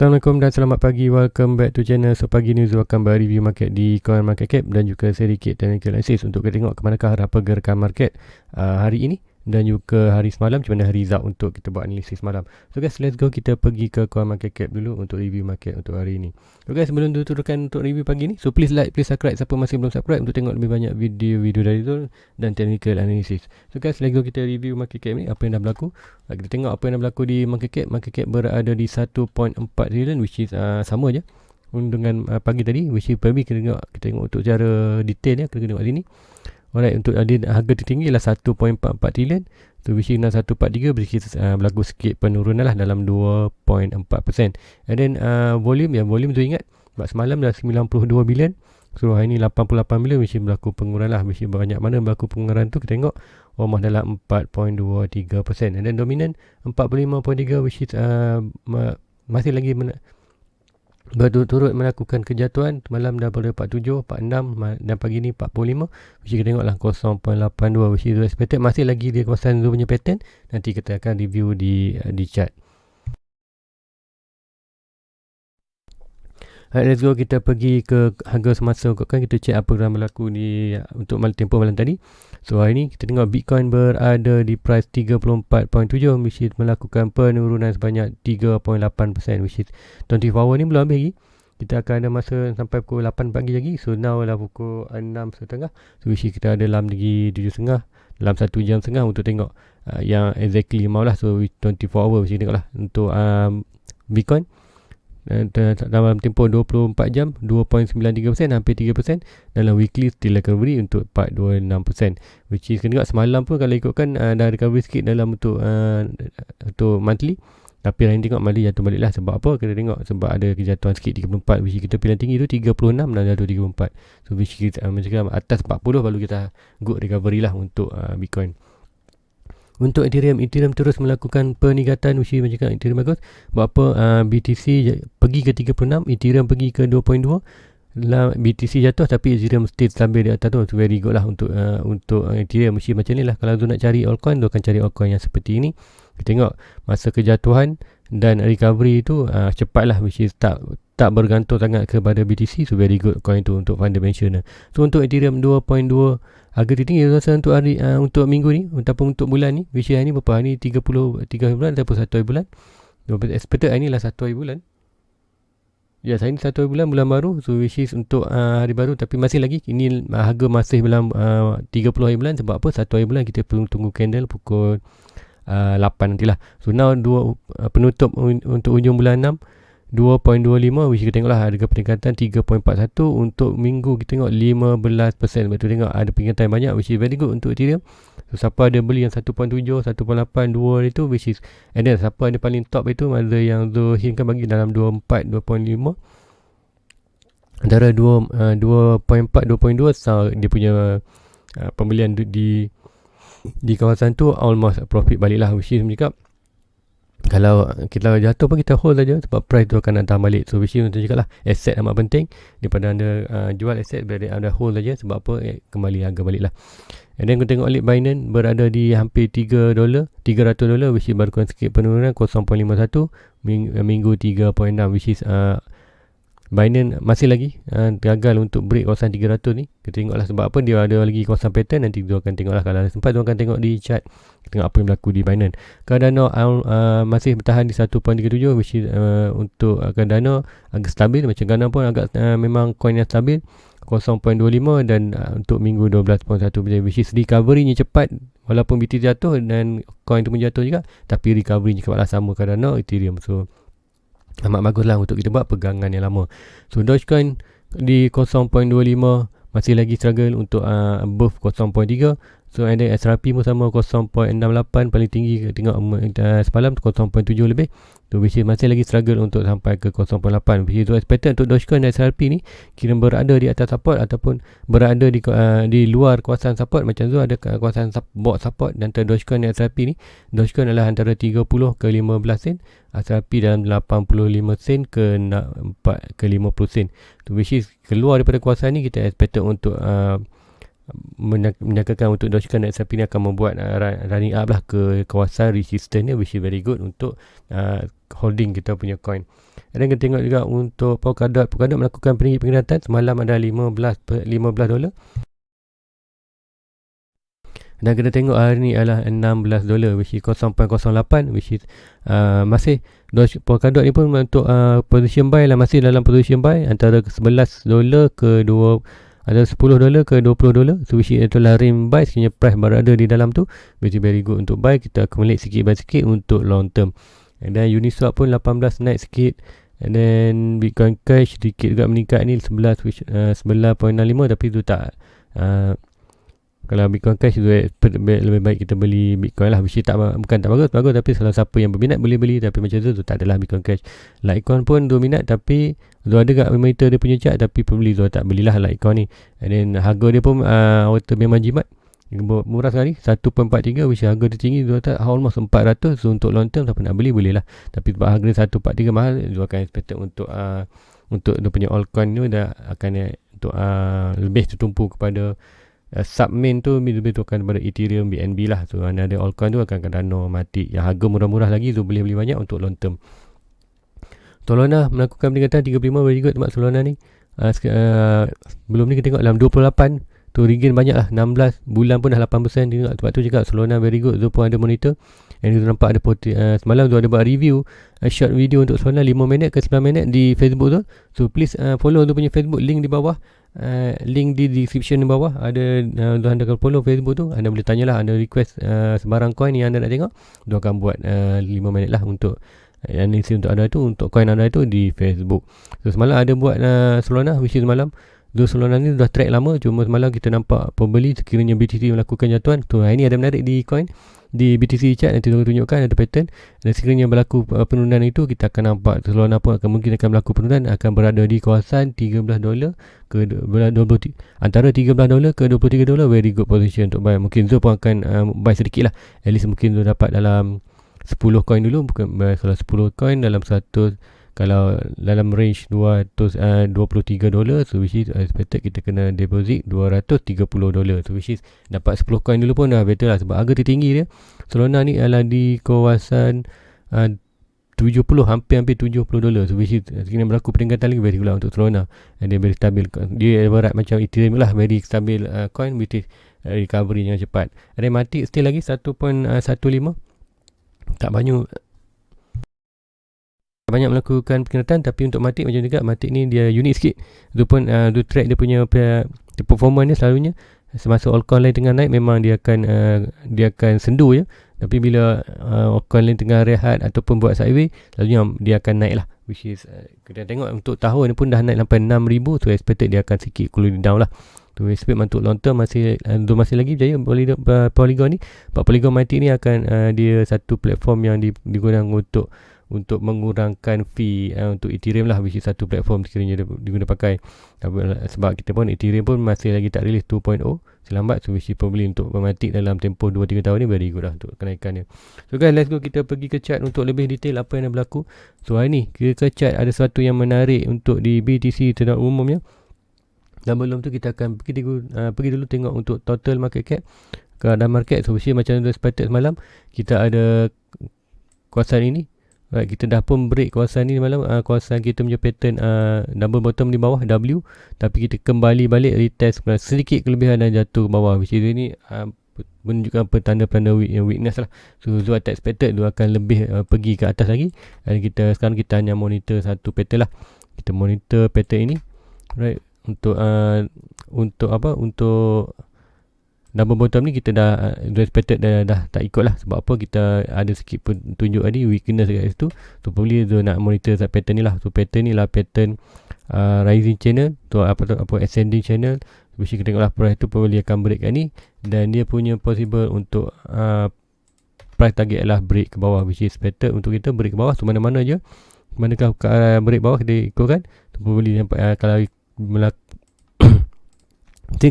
Assalamualaikum dan selamat pagi. Welcome back to channel. So pagi ni Zul akan review market di Coin Market Cap dan juga sedikit technical analysis untuk kita tengok ke manakah arah pergerakan market hari ini dan juga hari semalam, macam mana result untuk kita buat analisis malam. So guys, let's go, kita pergi ke Coin Market Cap dulu untuk review market untuk hari ini. So guys, sebelum turunkan untuk review pagi ni, so please like, please subscribe siapa masih belum subscribe untuk tengok lebih banyak video-video dari Zul dan technical analysis. So guys, let's go, kita review market cap ni, apa yang dah berlaku. Kita tengok apa yang dah berlaku di market cap. Market cap berada di 1.4 trillion, which is sama je dengan pagi tadi, which is probably kita tengok untuk cara detail ya, kita tengok sini. Alright, untuk harga tertinggi lah 1.44 trillion. So which is 143, which is berlaku sikit penurunan lah dalam 2.4%. And then volume tu ingat sebab semalam dah 92 bilion. So hari ni 88 bilion, which is berlaku pengurangan lah. Which is banyak mana berlaku pengurangan tu, kita tengok almost dalam 4.23%. And then dominant 45.3, which is masih lagi berturut-turut melakukan kejatuhan. Malam dah boleh 47, 46 dan pagi ni 45, which kita tengok lah 0.82, which is expected masih lagi di kawasan Zul punya pattern. Nanti kita akan review di chart. Alright, let's go, kita pergi ke harga semasa kan, kita check apa yang berlaku di untuk tempoh malam tadi. So hari ni kita tengok Bitcoin berada di price 34.7, which is melakukan penurunan sebanyak 3.8%, which is 24 hour ni belum habis lagi. Kita akan ada masa sampai pukul 8 pagi lagi. So now lah pukul 6.30. So which is kita ada dalam lagi 7.30, dalam 1 jam setengah untuk tengok yang exactly mau lah. So 24 hour, which is tengok lah untuk Bitcoin dalam tempoh 24 jam 2.93%, hampir 3%. Dalam weekly still recovery untuk 4.26%, which is kena tengok semalam pun kalau ikutkan dah recovery sikit dalam untuk monthly. Tapi hari ni tengok monthly jatuh balik lah. Sebab apa? Kita tengok sebab ada kejatuhan sikit 34, which kita pilihan tinggi tu 36 dan jatuh 34. So which is macam atas 40 baru kita good recovery lah untuk Bitcoin. Untuk Ethereum terus melakukan peningkatan, which is macam Ethereum bagus. Sebab apa? BTC pergi ke 36, Ethereum pergi ke 2.2. BTC jatuh tapi Ethereum still stabil di atas tu. So very good lah untuk Ethereum. Mesti macam ni lah. Kalau tu nak cari altcoin, tu akan cari altcoin yang seperti ini. Kita tengok masa kejatuhan dan recovery tu cepat lah, which is tak bergantung sangat kepada BTC. So very good coin tu untuk fundamental. So untuk Ethereum 2.2 harga tertinggi rasa untuk hari untuk minggu ni ataupun untuk bulan ni, which hari ni berapa? Hari ni 33 bulan ataupun 1 hari bulan. Expected hari ni lah 1 hari bulan. Ya, hari ni 1 hari bulan baru. So which is untuk hari baru, tapi masih lagi ini harga masih dalam 30 hari bulan. Sebab apa? 1 hari bulan kita perlu tunggu candle pukul 8 nantilah. So now penutup untuk hujung bulan 6 2.25, which kita tengoklah harga peningkatan 3.41. Untuk minggu kita tengok 15%. Betul, tengok ada peningkatan banyak, which is very good untuk Ethereum. So siapa ada beli yang 1.7, 1.8, 2 itu, which is, and then siapa ada paling top itu, ada yang Zohin kan bagi dalam 24, 2.5. Antara 2.4, 2.2 so dia punya pembelian di kawasan tu almost profit balik lah, which is cakap kalau kita jatuh pun kita hold saja sebab price tu akan datang balik. So which is untuk cakap lah, aset amat penting daripada anda jual aset, berada anda hold saja. Sebab apa? Kembali harga balik lah. And then kita tengok Binance berada di hampir $300, which is baru kurang sikit penurunan 0.51. Minggu 3.6, which is Binance masih lagi gagal untuk break kawasan 300 ni. Kita tengoklah sebab apa, dia ada lagi kawasan pattern. Nanti kita akan tengoklah, kalau sempat kita akan tengok di chart, kita tengok apa yang berlaku di Binance. Cardano masih bertahan di 1.37, which is untuk Cardano agak stabil. Macam Cardano pun agak memang coin yang stabil 0.25. Dan untuk minggu 12.1, which is recovery-nya cepat. Walaupun BTC jatuh dan coin tu pun jatuh juga, tapi recovery-nya cepat lah, sama Cardano, Ethereum. So amat bagus lah untuk kita buat pegangan yang lama. So Dogecoin di 0.25 masih lagi struggle untuk above 0.3. So and then SRP pun sama 0.68, paling tinggi tengok semalam 0.7 lebih. So which is masih lagi struggle untuk sampai ke 0.8, which is expected untuk Dogecoin dan SRP ni kira berada di atas support ataupun berada di luar kawasan support. Macam tu ada kawasan box support dan antara Dogecoin dan SRP ni. Dogecoin adalah antara 30 ke 15 sen, SRP dalam 85 sen ke 4 ke 50 sen. So which is keluar daripada kawasan ni, kita expected untuk menyangkakan untuk Dogecoin dan XRP ni akan membuat running up lah ke kawasan resistance ni, which is very good untuk holding kita punya coin. Dan kita tengok juga untuk Polkadot melakukan peningkatan semalam ada $15. Dan kita tengok hari ni adalah $16, which is 0.08, which is masih Polkadot ni pun untuk position buy lah, masih dalam position buy antara $11 ke ada $10 ke $20. So which is itulah range buy, sekiranya price berada di dalam tu, which is very good untuk buy. Kita accumulate sikit by sikit untuk long term. And then Uniswap pun 18 naik sikit. And then Bitcoin Cash sedikit juga meningkat ni 11, which 9.65, tapi tu tak kalau Bitcoin Cash tu lebih baik kita beli Bitcoin lah, which bukan tak bagus, tapi kalau siapa yang berminat boleh beli, tapi macam tu tak adalah Bitcoin Cash. Litecoin pun dominat, tapi Zul ada kat monitor dia punya chart, tapi pembeli Zul tak belilah Litecoin ni. And then harga dia pun memang jimat, murah sekali 1.43, which harga dia tinggi, Zul tak almost 400. So untuk long term siapa nak beli boleh lah, tapi sebab harga dia 1.43 mahal, Zul akan expected untuk dia punya altcoin ni dah akan untuk lebih tertumpu kepada submain tu, lebih tu akan daripada Ethereum, BNB lah. So ada altcoin tu akan Cardano, Matic yang harga murah-murah lagi, so boleh beli banyak untuk long term. Solana melakukan peningkatan 35, very good tempat Solana ni. Sebelum ni kita tengok dalam 28 tu regain banyak lah, 16 bulan pun dah 8%. Tengok sebab tu cakap Solana very good. Zul pun ada monitor, and tu nampak ada semalam tu ada buat review short video untuk Solana 5 minit ke 9 minit di Facebook tu. So please follow tu punya Facebook, link di bawah, link di description di bawah ada. Anda kalau follow Facebook tu, anda boleh tanyalah, anda request sebarang coin yang anda nak tengok, dia akan buat 5 minit lah untuk analysis untuk anda tu, untuk coin anda tu di Facebook. So semalam ada buat Solana, which is semalam Solana ni dah track lama, cuma semalam kita nampak pembeli sekiranya BTC melakukan jatuhan. So hari ni ada menarik di coin, di BTC chart nanti tunjukkan ada pattern, dan sekiranya berlaku penurunan itu, kita akan nampak Solana pun mungkin akan berlaku penurunan, akan berada di kawasan $13 ke 20, antara $13 ke $23. Very good position untuk buy. Mungkin Zul pun akan buy sedikit lah, at least mungkin Zul dapat dalam 10 coin dulu, bukan kalau 10 coin dalam 100, kalau dalam range $23, so which is expected kita kena deposit $230. So which is dapat 10 coin dulu pun dah better lah, sebab harga tertinggi dia Solana ni adalah di kawasan 70, hampir $70. So which is sekiranya berlaku peningkatan lagi, very good lah untuk Solana. And dia very stabil, dia berat macam Ethereum lah, very stabil coin with recovery yang cepat. Ada Matic still lagi 1.15, tak banyak melakukan peningkatan, tapi untuk Matic macam juga, Matic ni dia unik sikit. Itu pun dia track dia punya performance ni selalunya semasa altcoin lain tengah naik, memang dia akan sendu je, tapi bila altcoin lain tengah rehat ataupun buat sideways, selalunya dia akan naik lah, which is kita tengok untuk tahun ni pun dah naik sampai 6,000. So expected dia akan sikit cooling down lah. Tu expect untuk long term masih lagi berjaya Polygon ni. Polygon Matic ni akan dia satu platform yang digunakan untuk mengurangkan fee untuk Ethereum lah, which is satu platform sekiranya diguna pakai. Sebab kita pun Ethereum pun masih lagi tak release 2.0 selambat, so which is probably untuk Matic dalam tempoh 2-3 tahun ni very good lah untuk kenaikannya. So guys, let's go, kita pergi ke chart untuk lebih detail apa yang berlaku. So hari ni kita ke chart, ada sesuatu yang menarik untuk di BTC secara umumnya. Dan belum tu kita akan pergi dulu tengok untuk total market cap, keadaan market. So which is macam expected semalam, kita ada kawasan ini. Right, kita dah pun break kawasan ni malam, kawasan kita punya pattern double bottom di bawah W, tapi kita kembali balik retest sedikit kelebihan dan jatuh ke bawah, which is ini menunjukkan tanda-tanda weakness lah. So Zul tak expected dia akan lebih pergi ke atas lagi, dan sekarang kita hanya monitor satu pattern lah. Kita monitor pattern ini, right, untuk double bottom ni kita dah expected dah tak ikut lah. Sebab apa, kita ada sikit pun tunjuk tadi weakness kat situ. So probably tu nak monitor pattern ni lah. So pattern ni lah pattern rising channel, tu apa ascending channel, which kita tengok lah price tu probably akan break kat ni, dan dia punya possible untuk price target adalah break ke bawah, which is expected untuk kita break ke bawah. So mana-mana je, manakah break bawah kita ikutkan. So probably nampak kalau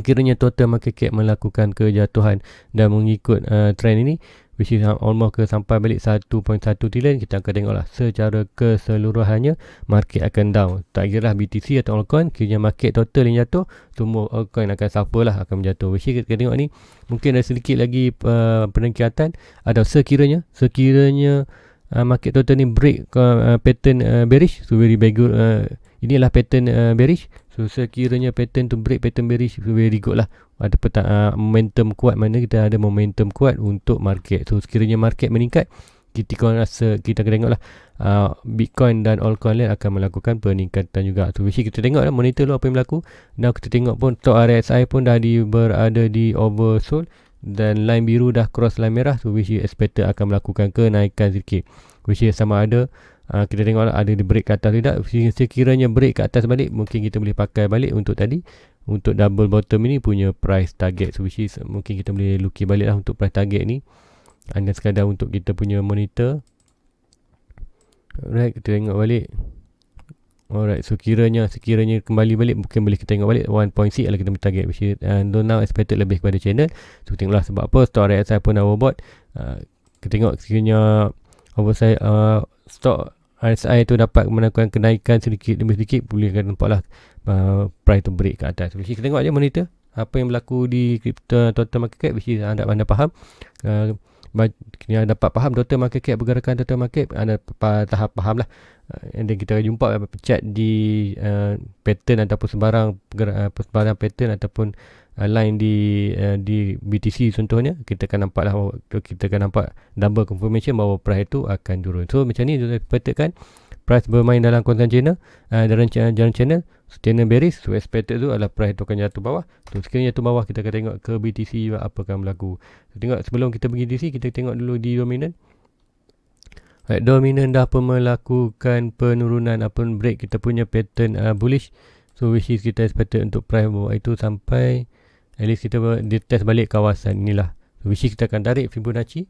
Kiranya total market cap melakukan kejatuhan dan mengikut trend ini, which is almost ke sampai balik 1.1 trilion, kita akan tengoklah secara keseluruhannya market akan down. Tak kira BTC atau altcoin, kiranya market total yang jatuh, semua altcoin akan suffer lah, akan menjatuh. Which is kita tengok ni mungkin ada sedikit lagi peningkatan, atau sekiranya market total ni break pattern bearish, so very good. Inilah pattern bearish. So sekiranya pattern tu break pattern bearish, very good lah. Ada momentum kuat, mana kita ada momentum kuat untuk market. So sekiranya market meningkat, kita akan tengok lah Bitcoin dan altcoin lain akan melakukan peningkatan juga. So kita tengok lah, monitor lah apa yang berlaku. Now kita tengok pun stock RSI pun dah berada di oversold, dan line biru dah cross line merah. So which is expected akan melakukan kenaikan sedikit, which is sama ada kita tengok lah ada di break ke atas tidak. Sekiranya break ke atas balik, mungkin kita boleh pakai balik untuk tadi, untuk double bottom ini punya price target. So which is mungkin kita boleh lukis balik lah untuk price target ni, hanya sekadar untuk kita punya monitor. Alright, kita tengok balik. Alright, so sekiranya kembali balik, mungkin boleh kita tengok balik 1.6 adalah kita punya target, which is now expected lebih kepada channel. So tengoklah sebab apa stock RSI pun dah overbought. Kita tengok sekiranya oversize stock RSI tu dapat melakukan kenaikan sedikit demi sedikit, boleh akan nampaklah price tu break ke atas. Which kita tengok aja monitor apa yang berlaku di crypto total market cap, which is anda faham. Kena dapat faham total market cap, pergerakan total market, anda tahap faham lah. And then kita jumpa chart di pattern ataupun sebarang pattern ataupun line di BTC contohnya, kita akan nampak double confirmation bahawa price itu akan turun. So macam ni kita expectkan price bermain dalam kawasan channel, dalam jalan channel bearish. So expected tu adalah price itu akan jatuh bawah. So sekiranya jatuh bawah, kita akan tengok ke BTC apa akan berlaku. So, tengok sebelum kita pergi BTC, kita tengok dulu di dominant. Dominant dah pun melakukan penurunan ataupun break kita punya pattern bullish. So which is kita expected untuk price bawah itu sampai at least kita test balik kawasan inilah. So which is kita akan tarik Fibonacci.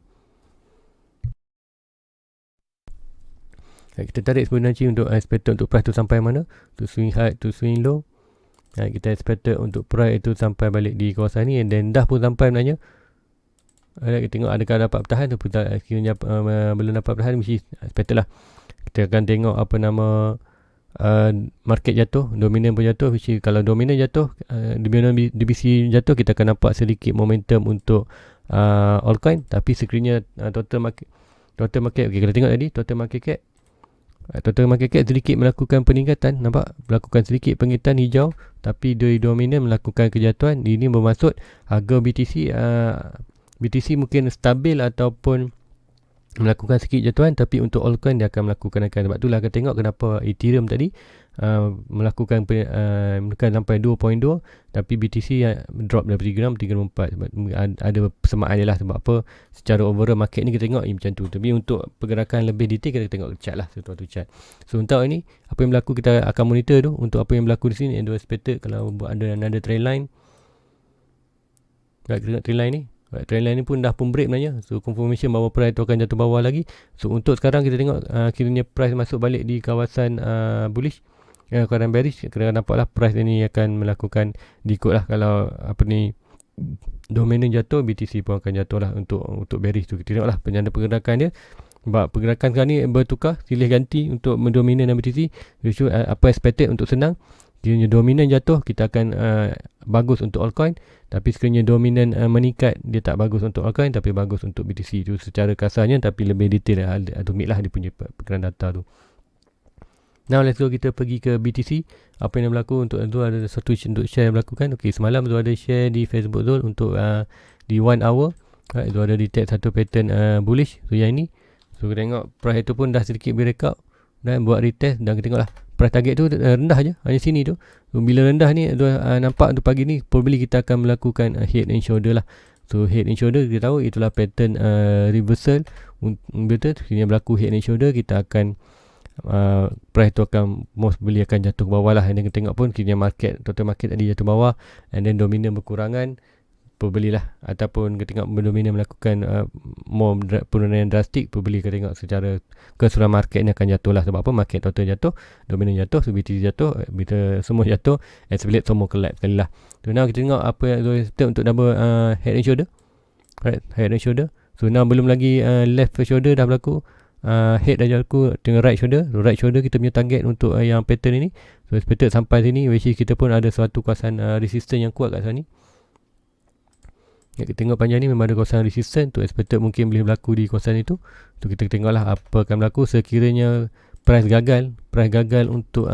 Kita tarik Fibonacci untuk expected untuk price tu sampai mana, to swing high to swing low. Kita expected untuk price itu sampai balik di kawasan ni, and then dah pun sampai sebenarnya. Kita tengok adakah dapat bertahan tu, sekiranya belum dapat bertahan, mesti expected lah. Kita akan tengok apa nama market jatuh, dominan pun jatuh. Which is, kalau dominan jatuh, DBC jatuh, kita akan nampak sedikit momentum untuk altcoin. Tapi sekiranya total market okay, kita tengok tadi total market cap sedikit melakukan peningkatan, nampak melakukan sedikit peningkatan hijau, tapi dari dominan melakukan kejatuhan. Ini bermaksud harga BTC mungkin stabil ataupun melakukan sedikit jatuhan, tapi untuk altcoin dia akan melakukan kenaikan. Sebab itulah kita tengok kenapa Ethereum tadi melakukan sampai 2.2, tapi BTC drop dari 3.4. Sebab ada persamaan dia lah. Sebab apa, secara overall market ni kita tengok macam tu. Tapi untuk pergerakan lebih detail, kita tengok chart lah, satu chart. So untuk ini apa yang berlaku, kita akan monitor tu untuk apa yang berlaku di sini. Ada expected kalau ada another trend line. Kita tengok trend line ni. Trend line ni pun dah pun break sebenarnya. So confirmation bahawa price tu akan jatuh bawah lagi. So untuk sekarang kita tengok kiranya price masuk balik di kawasan bullish, kawasan bearish. Kita nampaklah price ni akan melakukan diikut lah. Kalau apa ni dominan jatuh, BTC pun akan jatuh lah untuk bearish tu. Kita tengok lah penyanda pergerakan dia. Sebab pergerakan sekarang ni bertukar, silih ganti untuk mendominan dan BTC. So, apa expected untuk senang, kiranya dominan jatuh, kita akan bagus untuk altcoin. Tapi sekiranya dominan meningkat, dia tak bagus untuk altcoin, tapi bagus untuk BTC. Itu secara kasarnya, tapi lebih detail atomik lah dia punya pergerakan data tu. Now let's go, kita pergi ke BTC. Apa yang berlaku untuk tu, ada satu untuk share yang berlakukan. Okay, semalam tu ada share di Facebook tu untuk di 1 hour. Tu ada detect satu pattern bullish. So yang ini, so kita tengok price tu pun dah sedikit breakout dan buat retest, dan kita tengoklah price target tu rendah je, hanya sini tu. So, bila rendah ni nampak tu pagi ni, probably kita akan melakukan head and shoulder lah. So head and shoulder kita tahu itulah pattern reversal. Betul, ini berlaku head and shoulder, kita akan price tu akan most probably akan jatuh ke bawah lah. Dan kita tengok pun kiranya market, total market tadi jatuh bawah, and then dominan berkurangan, perbelilah. Ataupun kita tengok dominion melakukan penurunan drastik, perbeli kita tengok secara keseluruhan market ni akan jatuh lah. Sebab apa? Market total jatuh, dominion jatuh, BTC jatuh, kita semua jatuh, split semua collapse sekali lah. So now kita tengok apa yang untuk double head and shoulder, right? Head and shoulder. So now belum lagi left shoulder dah berlaku, head dah berlaku, tengok right shoulder. Right shoulder kita punya target untuk yang pattern ini. So expected sampai sini, which is kita pun ada suatu kawasan resistance yang kuat kat sana ni. Kita tengok panjang ni memang ada kawasan resistance tu, expected mungkin boleh berlaku di kawasan itu. Tu kita tengoklah apa akan berlaku sekiranya price gagal untuk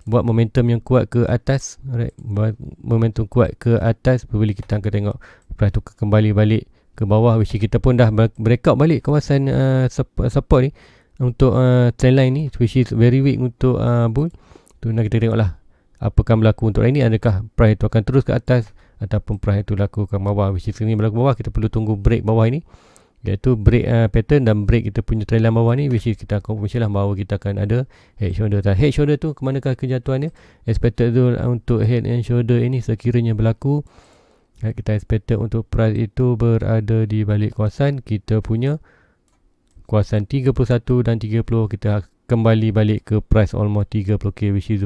buat momentum yang kuat ke atas, right? Buat momentum kuat ke atas, pembeli kita akan tengok price tu kembali balik ke bawah, which kita pun dah breakout balik kawasan support ni untuk trendline ni, which is very weak untuk bull. Tu nak kita tengoklah apa akan berlaku untuk hari ni. Adakah price tu akan terus ke atas ataupun price tu laku ke bawah, which is ni berlaku bawah. Kita perlu tunggu break bawah ini, iaitu break pattern dan break kita punya trendline bawah ni, which is kita confirmation lah bahawa kita akan ada head shoulder. Head shoulder tu kemanakah kejatuhannya? Expected tu untuk head and shoulder ini sekiranya berlaku, kita expected untuk price itu berada di balik kawasan kita punya kawasan 31 dan 30. Kita kembali balik ke price almost 30k, which is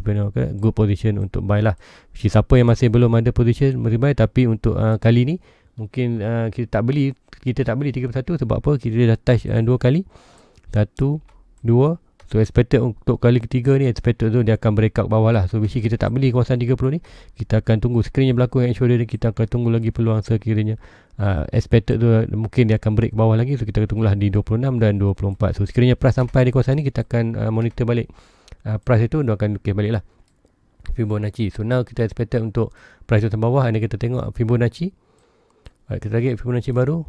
good position untuk buy lah. Which is siapa yang masih belum ada position boleh buy, tapi untuk kali ni mungkin kita tak beli 31. Sebab apa? Kita dah touch 2 kali, 1, 2. So expected untuk kali ketiga ni, expected tu dia akan breakout bawah lah. So which kita tak beli kawasan 30 ni, kita akan tunggu sekiranya berlaku head shoulder ni, kita akan tunggu lagi peluang sekiranya expected tu mungkin dia akan break bawah lagi. So kita akan tunggulah di 26 dan 24. So sekiranya price sampai di kawasan ni, kita akan monitor balik price itu, dia akan lukis balik lah Fibonacci. So now kita expected untuk price tu bawah, and kita tengok Fibonacci. Kita target Fibonacci baru,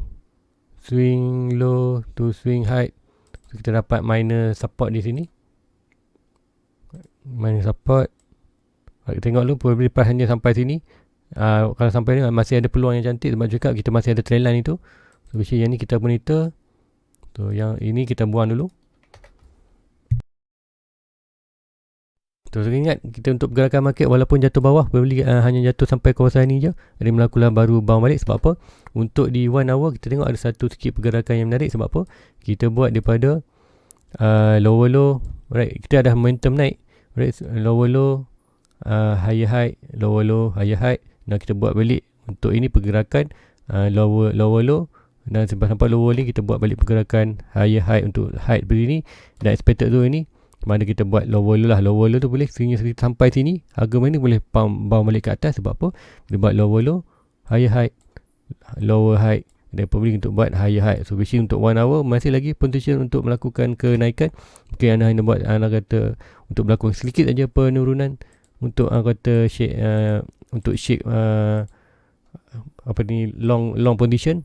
swing low to swing high. So, kita dapat minor support di sini, minor support. Kita tengok dulu probably price hanya sampai sini. Kalau sampai ni masih ada peluang yang cantik, sebab juga kita masih ada trendline itu. So yang ni kita monitor. So yang ini kita buang dulu. So ingat kita untuk pergerakan market walaupun jatuh bawah, probably hanya jatuh sampai kawasan ni je, ada melakukan baru bounce balik. Sebab apa? Untuk di 1 hour kita tengok ada satu sikit pergerakan yang menarik. Sebab apa? Kita buat daripada lower low, right? Kita ada momentum naik, right? Lower low, higher high, lower low, higher high. Nah kita buat balik untuk ini pergerakan lower low, dan sampai lower ni kita buat balik pergerakan higher high untuk high berdiri ni. Dan expected tu ini mana kita buat lower low lah. Lower low tu boleh sampai sini, harga mana boleh bounce balik ke atas. Sebab apa? Kita buat lower low, higher high, lower high, dan probably untuk buat higher high. So basically untuk 1 hour masih lagi potential untuk melakukan kenaikan. Mungkin anda hanya buat kata untuk melakukan sedikit saja penurunan untuk kata shake untuk shake apa ni long position.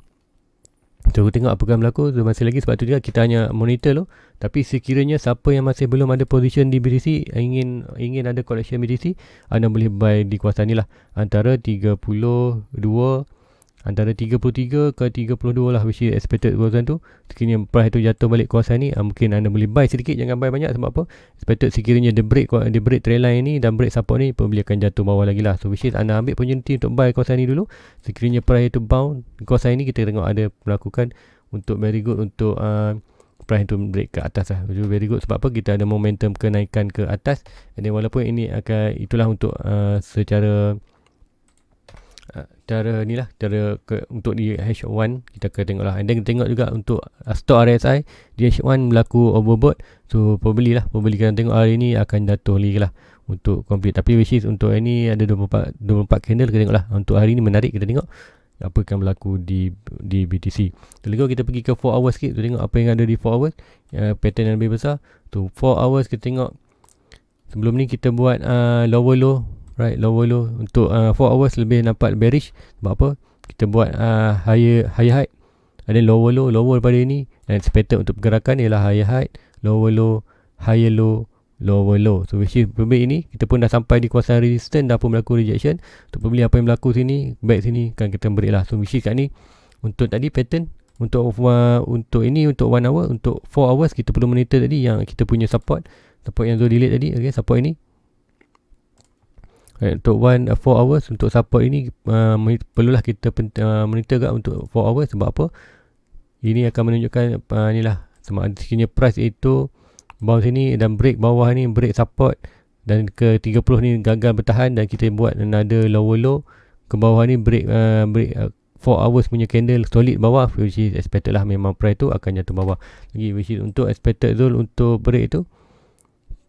So tengok apa akan berlaku. So masih lagi, sebab tu juga kita hanya monitor loh. Tapi sekiranya siapa yang masih belum ada position di BTC, ingin ada collection BTC, anda boleh buy di kawasan ni lah, antara 32, antara 33 ke 32 lah, which is expected kawasan tu. Sekiranya price tu jatuh balik kawasan ni, mungkin anda boleh buy sedikit, jangan buy banyak. Sebab apa? Expected sekiranya dia break trend line ni dan break support ni, pembeli akan jatuh bawah lagi lah. So which is anda ambil opportunity untuk buy kawasan ni dulu. Sekiranya price tu bounce kawasan ni, kita tengok ada melakukan untuk very good untuk price tu break ke atas lah. Very good. Sebab apa? Kita ada momentum kenaikan ke atas. Dan walaupun ini akan, itulah untuk secara cara ni lah, cara untuk di H1 kita akan tengok lah. And then kita tengok juga untuk stock RSI di H1 berlaku overbought. So pembeli kita tengok hari ni akan jatuh lagi lah untuk complete. Tapi which is untuk ini ada 24 candle. Kita tengok lah untuk hari ni menarik. Kita tengok apa akan berlaku di BTC. Terlebih kita pergi ke 4 hours sikit. Kita tengok apa yang ada di 4 hours, pattern yang lebih besar. Tu 4 hours kita tengok. Sebelum ni kita buat lower low, right? Lower low untuk 4 hours lebih nampak bearish. Sebab apa? Kita buat higher high, ada lower low daripada ni, dan expected untuk pergerakan ialah higher high, lower low, higher low, lower low. So which is probably ini kita pun dah sampai di kawasan resistance, dah pun berlaku rejection. Untuk pembeli apa yang berlaku sini, back sini kan kita break lah. So which is kat ni untuk tadi pattern untuk ini untuk 1 hour. Untuk 4 hours kita perlu monitor tadi yang kita punya support yang Zul delete tadi. Okay, support ini Untuk 4 hours untuk support ini perlulah kita monitor kat untuk 4 hours. Sebab apa? Ini akan menunjukkan inilah sama ada sekiranya price itu bounce ni dan break bawah ni, break support dan ke 30 ni gagal bertahan dan kita buat another lower low ke bawah ni, break 4 hours punya candle solid bawah, which is expected lah memang price tu akan jatuh bawah lagi, which is untuk expected zone untuk break tu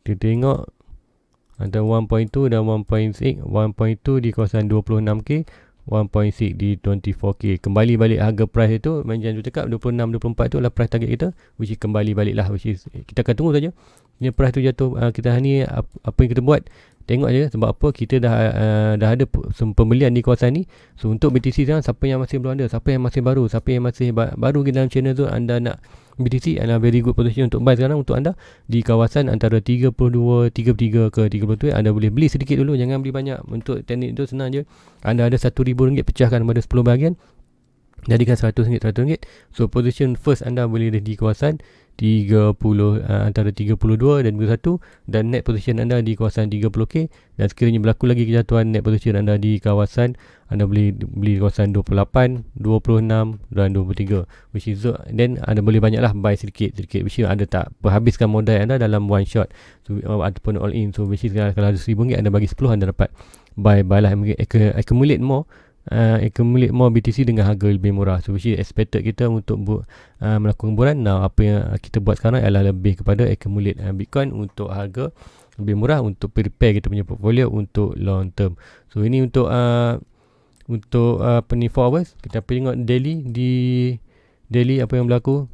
kita tengok antara 1.2 dan 1.6. 1.2 di kawasan 26k, 1.6 di 24k. Kembali balik harga price itu, macam tu cakap 26-24 tu adalah price target kita, which is kembali balik lah, which is kita akan tunggu saja ni price tu jatuh. Kita ni apa yang kita buat, tengok aja. Sebab apa? Kita dah ada pembelian di kawasan ni. So untuk BTC sekarang, siapa yang masih belum ada, siapa yang masih baru, siapa yang masih baru di dalam channel tu, anda nak BTC adalah very good position untuk buy sekarang untuk anda di kawasan antara 32, 33 ke 30 tu. Anda boleh beli sedikit dulu, jangan beli banyak. Untuk teknik tu senang je. Anda ada RM1,000, pecahkan pada 10 bahagian, jadikan RM100, RM100. So position first anda boleh di kawasan 30, antara 32 dan 21, dan net position anda di kawasan 30k. Dan sekiranya berlaku lagi kejatuhan, net position anda di kawasan, anda boleh beli di kawasan 28, 26 dan 23, which is then anda boleh banyaklah buy sedikit which is anda tak habiskan modal anda dalam one shot, so, ataupun all in. So which is kalau ada RM1,000 anda bagi 10, anda dapat buy lah, accumulate more BTC dengan harga lebih murah. So which is expected kita untuk melakukan buran. Nah, apa yang kita buat sekarang adalah lebih kepada accumulate Bitcoin untuk harga lebih murah, untuk prepare kita punya portfolio untuk long term. So ini untuk apa ni 4 hours. Kita tengok daily. Di daily apa yang berlaku,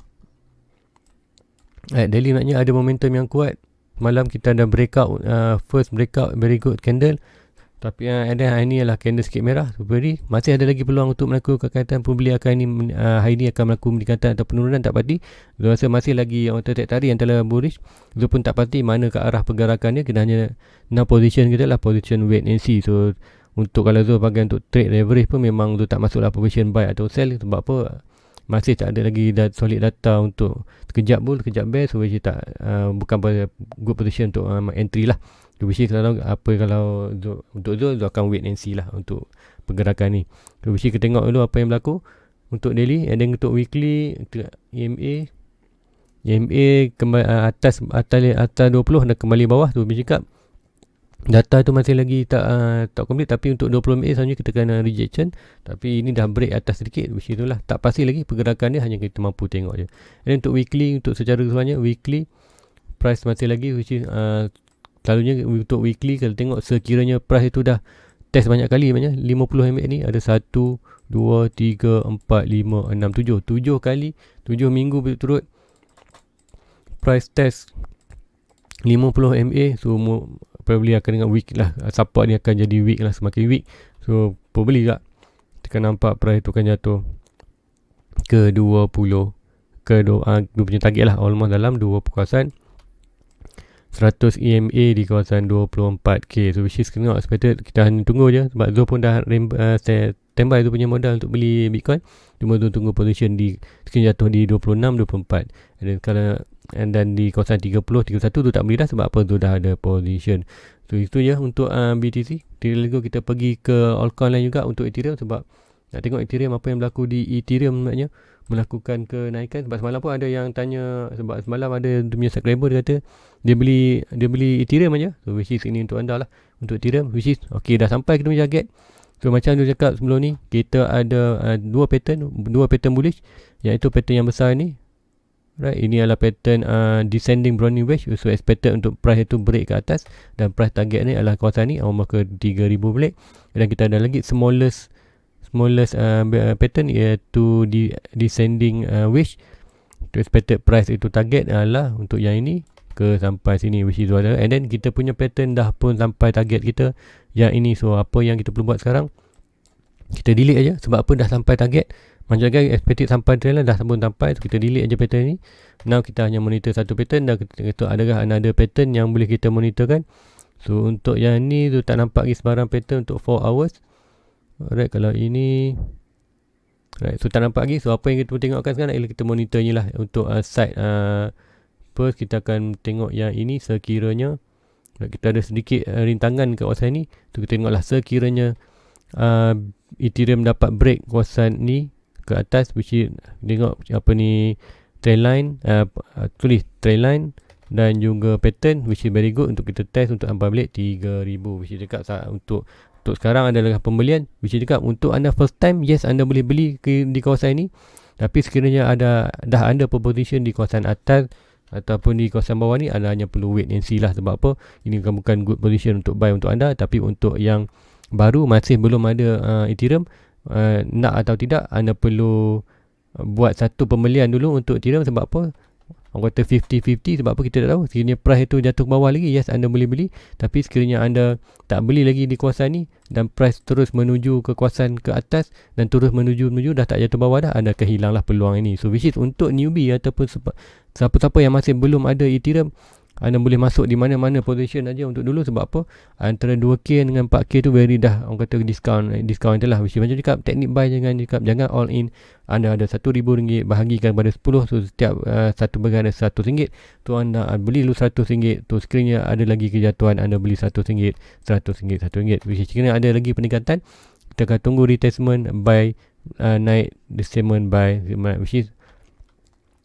daily maknanya ada momentum yang kuat. Malam kita ada breakout, first breakout very good candle, tapi ada ini adalah candle sikit merah. So masih ada lagi peluang untuk melakukan kaitan pembeli akan ini, hari ini akan melakukan peningkatan atau penurunan, tak pasti. So rasa masih lagi orang tarik antara bullish, itu pun tak pasti mana ke arah pergerakannya. Kita hanya now position kita lah position wait and see. So untuk kalau Zul pakai untuk trade leverage pun memang Zul tak masuklah position buy atau sell. Sebab apa? Masih tak ada lagi solid data untuk sekejap bull, sekejap bear. So which tak bukan good position untuk entry lah. So which kalau Zul, untuk Zul akan wait and see lah untuk pergerakan ni. So which kita tengok dulu apa yang berlaku untuk daily. And then untuk weekly, EMA kembali atas 20 dan kembali bawah. So which cakap data tu masih lagi tak complete, tapi untuk 20 MA sebenarnya kita kena rejection, tapi ini dah break atas sedikit, which itulah tak pasti lagi pergerakan dia, hanya kita mampu tengok je. Dan untuk weekly, untuk secara keseluruhannya weekly price masih lagi, which is selalunya untuk weekly kalau tengok sekiranya price itu dah test banyak kali, maknanya 50 MA ni ada 1, 2, 3, 4, 5, 6, 7 kali, 7 minggu berturut price test 50 MA. So probably akan dengan weak lah, support ni akan jadi weak lah, semakin weak. So probably tak kita akan nampak price tu akan jatuh ke 20, ke 2 punya target lah, almost dalam 2 kawasan 100 EMA di kawasan 24k. So which is kena expected, kita hanya tunggu je. Sebab Zul pun dah standby tu punya modal untuk beli Bitcoin, cuma tu tunggu position di sekiranya jatuh di 26, 24. And then di kawasan 30, 31 tu tak beli dah. Sebab apa? Tu dah ada position. So itu je untuk BTC. Kita pergi ke altcoin lain juga untuk Ethereum. Sebab nak tengok Ethereum apa yang berlaku di Ethereum, maknanya melakukan kenaikan. Sebab semalam pun ada yang tanya, sebab semalam ada dia punya subscriber, dia kata dia beli Ethereum aja. So which is ini untuk anda lah, untuk Ethereum, which is okay, dah sampai kita punya target. So macam dia cakap sebelum ni, kita ada dua pattern bullish, iaitu pattern yang besar ni. Right, ini adalah pattern descending Brownian wedge. So expected untuk price itu break ke atas, dan price target ni adalah kawasan ni, almost ke 3000 break. Dan kita ada lagi smallest pattern, iaitu descending wedge. To expected price itu target adalah untuk yang ini ke sampai sini, which is ada. And then kita punya pattern dah pun sampai target kita yang ini. So apa yang kita perlu buat sekarang, kita delete aja. Sebab apa? Dah sampai target. Macam kan expected sampai trailer, dah pun sampai. So kita delete aja pattern ni. Now kita hanya monitor satu pattern, dan kita adakah another pattern yang boleh kita monitorkan. So untuk yang ni tu tak nampak lagi sebarang pattern untuk 4 hours. Alright, kalau ini right, so tak nampak lagi. So apa yang kita tengokkan sekarang ialah kita monitor ni lah untuk side. First kita akan tengok yang ini sekiranya kita ada sedikit rintangan kat kawasan ni. Tu kita tengoklah sekiranya Ethereum dapat break kawasan ni ke atas, which is tengok apa ni trendline, tulis trendline dan juga pattern, which is very good untuk kita test untuk sampai balik 3000, which is dekat untuk sekarang adalah pembelian, which is dekat untuk anda first time. Yes, anda boleh beli di kawasan ini, tapi sekiranya dah anda position di kawasan atas ataupun di kawasan bawah ni, anda hanya perlu wait and see lah. Sebab apa, ini bukan good position untuk buy untuk anda. Tapi untuk yang baru masih belum ada Ethereum, nak atau tidak, anda perlu buat satu pembelian dulu untuk Ethereum. Sebab apa, orang kata 50-50. Sebab apa, kita tak tahu sekiranya price itu jatuh ke bawah lagi, yes, anda boleh beli. Tapi sekiranya anda tak beli lagi di kawasan ni dan price terus menuju ke kawasan ke atas dan terus menuju dah tak jatuh bawah dah, anda akan hilanglah peluang ini. So which is untuk newbie ataupun siapa-siapa yang masih belum ada Ethereum, anda boleh masuk di mana-mana position aja untuk dulu. Sebab apa, antara 2K dengan 4K tu very dah orang kata discount itulah. Macam cakap, teknik buy jangan all in. Anda ada RM1,000 bahagikan pada 10, so setiap satu bahagian ada RM100. Tu anda beli dulu RM100. Tu sekiranya ada lagi kejatuhan, anda beli RM100, RM100. Sekiranya ada lagi peningkatan, kita akan tunggu retracement buy, naik retracement buy, which is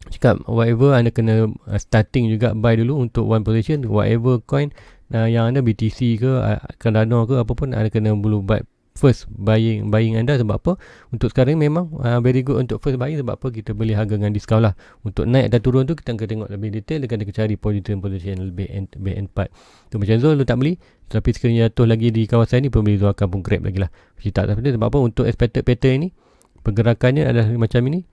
cakap whatever anda kena starting juga buy dulu untuk one position. Whatever coin yang anda BTC ke Cardano ke apa pun, anda kena dulu buy first buying anda. Sebab apa, untuk sekarang memang very good untuk first buying. Sebab apa, kita beli harga dengan diskaun lah. Untuk naik dan turun tu kita akan tengok lebih detail, kita akan cari position lebih back and part tu. Macam Zul tak beli, tapi sekiranya jatuh lagi di kawasan ni, pembeli Zul akan pun grab lagi lah. Sebab apa, untuk expected pattern ni pergerakannya adalah macam ini.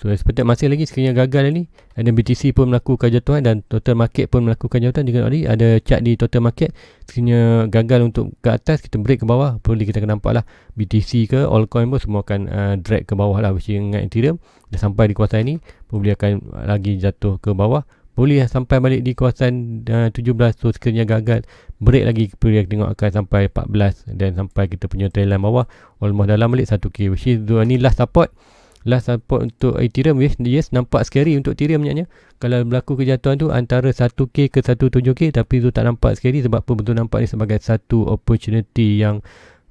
So expected masih lagi sekiranya gagal ni, ada BTC pun melakukan jatuhan dan total market pun melakukan jatuhan. Jika ada chart di total market, sekiranya gagal untuk ke atas, kita break ke bawah, boleh kita akan nampak lah BTC ke altcoin pun semua akan drag ke bawah lah. Macam dengan Ethereum dah sampai di kawasan ni, boleh akan lagi jatuh ke bawah, boleh sampai balik di kawasan 17. So sekiranya gagal break lagi, boleh tengok akan sampai 14 dan sampai kita punya trendline bawah almost dalam balik 1K, which is ni last support untuk Ethereum. Yes, nampak scary untuk Ethereum sebenarnya. Kalau berlaku kejatuhan tu antara 1K ke 17K, tapi tu tak nampak scary. Sebab apa, betul nampak ni sebagai satu opportunity yang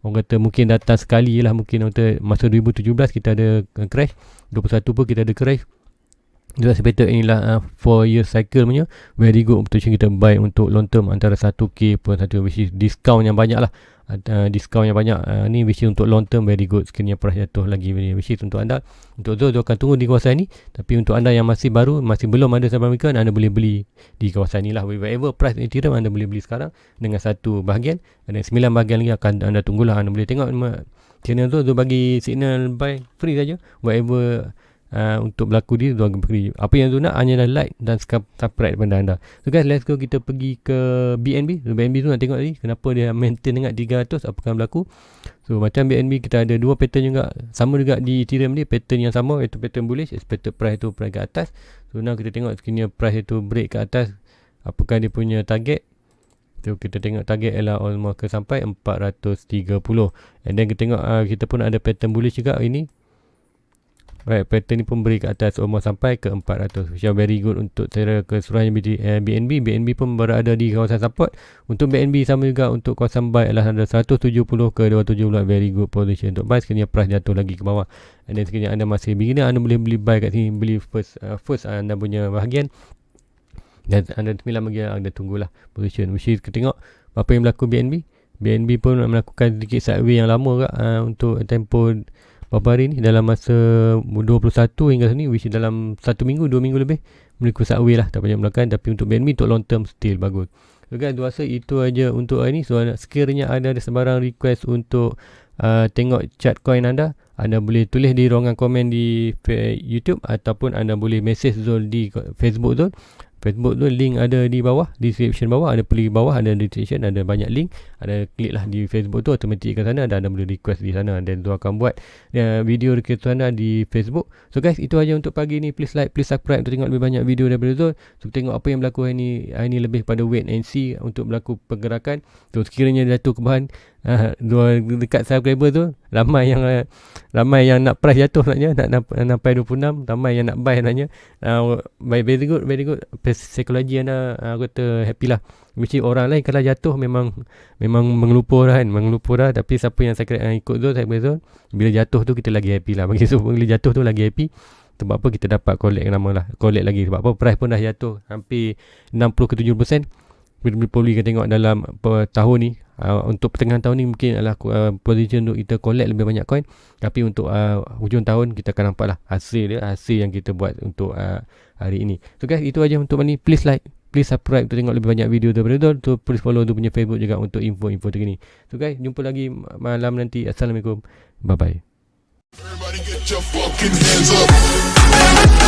orang kata mungkin datang sekali lah. Mungkin masa 2017 kita ada crash, 21 pun kita ada crash. Juga sebetul inilah 4 year cycle punya very good opportunity kita buy untuk long term antara 1K pun satu, which is discount yang banyak lah. Diskaun yang banyak ni, which is untuk long term very good. Sekiranya price jatuh lagi, which is untuk anda, untuk Zul akan tunggu di kawasan ni. Tapi untuk anda yang masih baru, masih belum ada sampai weekend, anda boleh beli di kawasan ni lah. Whatever price Ethereum, anda boleh beli sekarang dengan satu bahagian, dan 9 bahagian lagi akan anda tunggulah. Anda boleh tengok channel Zul bagi signal buy free saja. Whatever untuk berlaku dia, apa yang tu nak hanyalah like dan subscribe pada anda. So guys, let's go, kita pergi ke BNB. BNB tu nak tengok tadi kenapa dia maintain dengan 300, apakah berlaku. So macam BNB kita ada dua pattern juga, sama juga di Ethereum ni, pattern yang sama, iaitu pattern bullish. Expected price tu price ke atas. So now kita tengok sekiranya price itu break ke atas, apakah dia punya target. So kita tengok target ialah almost ke sampai 430. And then kita tengok kita pun ada pattern bullish juga ini. Right, pattern ni pun beri ke atas almost sampai ke 400, which is very good untuk cara keseluruhan BNB. BNB pun berada di kawasan support. Untuk BNB sama juga, untuk kawasan buy adalah ada 170 ke 270, very good position untuk buy. Sekiranya price jatuh lagi ke bawah, and then sekiranya anda masih beginner, anda boleh beli buy kat sini, beli first anda punya bahagian, dan anda 9 bahagian anda tunggulah position. Which is kita tengok apa yang berlaku BNB. BNB pun melakukan sedikit sideways yang lama kak, untuk tempoh beberapa hari ni, dalam masa 21 hingga sini, which is dalam 1 minggu 2 minggu lebih melakukan sideways lah, tak banyak belakang. Tapi untuk BNB untuk long term still bagus. So guys, rasa itu aja untuk hari ni. So sekiranya ada sebarang request untuk tengok chart coin anda boleh tulis di ruangan komen di YouTube, ataupun anda boleh message Zul di Facebook Zul. Facebook tu link ada di bawah, description bawah, ada pergi bawah, ada description, ada banyak link, ada klik lah di Facebook tu, automatic ke sana, dan anda boleh request di sana, dan tu akan buat video request anda di Facebook. So guys, itu aja untuk pagi ni. Please like, please subscribe untuk tengok lebih banyak video daripada Zul. So tengok apa yang berlaku hari ni lebih pada wait and see untuk berlaku pergerakan. So sekiranya jatuh ke bahan dekat subscriber tu, ramai yang nak price jatuh naknya, nak sampai 26, ramai yang nak buy naknya. Very good, psikologi anda kata happy lah. Mesti orang lain kalau jatuh memang mengelupur kan, mengelupur dah. Tapi siapa yang secret yang ikut tu, cyber zone, bila jatuh tu kita lagi happy lah. Bagi so, bila jatuh tu lagi happy. Sebab apa kita dapat collect nama lah, collect lagi. Sebab apa price pun dah jatuh hampir 60 ke 70%. Bila kita tengok dalam tahun ni, untuk pertengahan tahun ni mungkin adalah position untuk kita collect lebih banyak coin. Tapi untuk hujung tahun kita akan nampak lah hasil yang kita buat untuk hari ini. So guys, itu aja untuk ni. Please like, please subscribe untuk tengok lebih banyak video daripada Dol. So please follow tu punya Facebook juga untuk info-info terkini. So guys, jumpa lagi malam nanti. Assalamualaikum. Bye bye. Everybody get your fucking hands up.